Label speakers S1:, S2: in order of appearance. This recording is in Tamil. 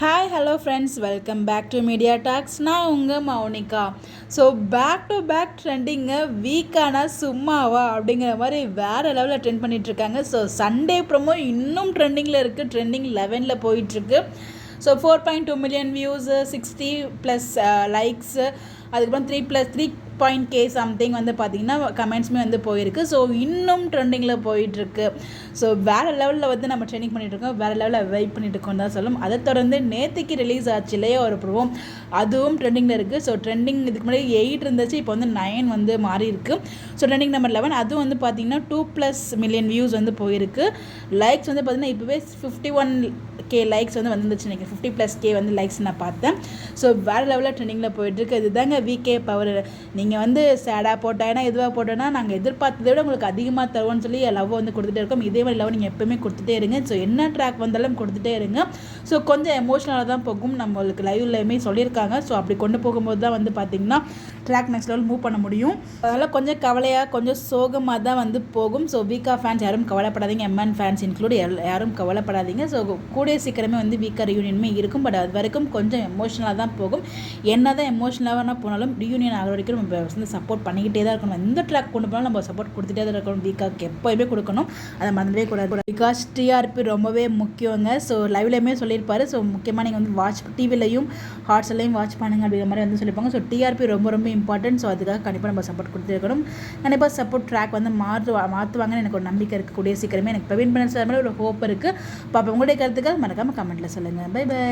S1: Hi hello friends, welcome back to media talks. நான் உங்கள் Mounika. So back to back trending வீக்கானா சும்மாவா அப்படிங்கிற மாதிரி வேறு லெவலில் ட்ரெண்ட் பண்ணிகிட்ருக்காங்க. ஸோ சண்டே ப்ரோமோ இன்னும் ட்ரெண்டிங்கில் இருக்குது, ட்ரெண்டிங் 11ல் போயிட்டுருக்கு. ஸோ 4.2 மில்லியன் வியூஸு, 60+ லைக்ஸு, அதுக்கப்புறம் 3K சம்திங் வந்து பார்த்திங்கன்னா கமெண்ட்ஸுமே வந்து போயிருக்கு. ஸோ இன்னும் ட்ரெண்டிங்கில் போயிட்டுருக்கு. ஸோ வேறு லெவலில் வந்து நம்ம ட்ரெண்டிங் பண்ணிகிட்ருக்கோம், வேறு லெவலில் வெயிட் பண்ணிகிட்ருக்கோம் தான் சொல்லும். அதை தொடர்ந்து நேற்றுக்கு ரிலீஸ் ஆச்சு இல்லையா ஒரு ப்ரோமோ, அதுவும் ட்ரெண்டிங்கில் இருக்குது. ஸோ ட்ரெண்டிங் இதுக்கு முன்னாடி 8 இருந்துச்சு, இப்போ வந்து 9 வந்து மாறி இருக்குது. ஸோ ட்ரெண்டிங் நம்பர் 11, அதுவும் வந்து பார்த்திங்கன்னா 2+ மில்லியன் வியூஸ் வந்து போயிருக்கு. லைக்ஸ் வந்து பார்த்திங்கன்னா இப்போவே 51K லைக்ஸ் வந்து வந்துருந்துச்சு. எனக்கு 50+K வந்து லைக்ஸ் நான் பார்த்தேன். ஸோ வேறு லெவலில் ட்ரெண்டிங்கில் போயிட்டுருக்கு. இதுதாங்க விகே பவர். நீங்கள் வந்து சேடாக போட்டேன்னா எதுவாக போட்டோன்னா நாங்கள் எதிர்பார்த்ததை விட உங்களுக்கு அதிகமாக தருவோம்னு சொல்லி லவ் வந்து கொடுத்துட்டே இருக்கோம். இதே மாதிரி லவ் நீங்கள் எப்போவுமே கொடுத்துட்டே இருங்க. ஸோ என்ன ட்ராக் வந்தாலும் கொடுத்துட்டே இருங்க. ஸோ கொஞ்சம் எமோஷனலாக தான் போகும், நம்மளுக்கு லைவ்லையுமே சொல்லியிருக்காங்க. ஸோ அப்படி கொண்டு போகும்போது தான் வந்து பார்த்திங்கன்னா ட்ராக் நெக்ஸ்ட் லெவல் மூவ் பண்ண முடியும். அதனால் கொஞ்சம் கவலையாக கொஞ்சம் சோகமாக தான் வந்து போகும். ஸோ வீக்கா ஃபேன்ஸ் யாரும் கவலைப்படாதீங்க, எம்என் ஃபேன்ஸ் இன்க்ளூட் யாரும் கவலைப்படாதீங்க. ஸோ கூடிய சீக்கிரமே வந்து வீக்கா ரியூனியனுமே இருக்கும். பட் அது வரைக்கும் கொஞ்சம் எமோஷனலாக தான் போகும். என்ன தான் எமோஷனலாக போனாலும் ரியூனியன் ஆகிற வரைக்கும் நம்ம வந்து சப்போர்ட் பண்ணிக்கிட்டே தான் இருக்கணும். எந்த ட்ராக் கொண்டு போனாலும் நம்ம சப்போர்ட் கொடுத்துட்டே தான் இருக்கணும். வீக்காக்கு எப்போயுமே கொடுக்கணும், அதை மறந்துடவே கூடாது. பிகாஸ் டிஆர்பி ரொம்பவே முக்கியங்க. ஸோ லைவ்லையுமே சொல்லியிருப்பாரு. ஸோ முக்கியமாக நீங்கள் வந்து வாட்ச் டிவிலையும் ஹாட்ஸ்லையும் வாட்ச் பண்ணுங்க அப்படிங்கிற மாதிரி வந்து சொல்லியிருப்பாங்க. ஸோ டிஆர்பி ரொம்ப ரொம்ப இம்பார்ட்டன்ட். ஸோ அதுக்காக கண்டிப்பாக நம்ம சப்போர்ட் கொடுத்துட்டே இருக்கணும். கண்டிப்பாக சப்போர்ட் ட்ராக் வந்து மாற்றுவாங்கன்னு எனக்கு ஒரு நம்பிக்கை இருக்குது. கூடிய சீக்கிரமே எனக்கு பிரவீன் பண்ண ஒரு ஹோப் இருக்குது. பாப்பா உங்களுடைய கருத்துக்கள் மறக்காமல் கமெண்ட்டில் சொல்லுங்கள். Bye by.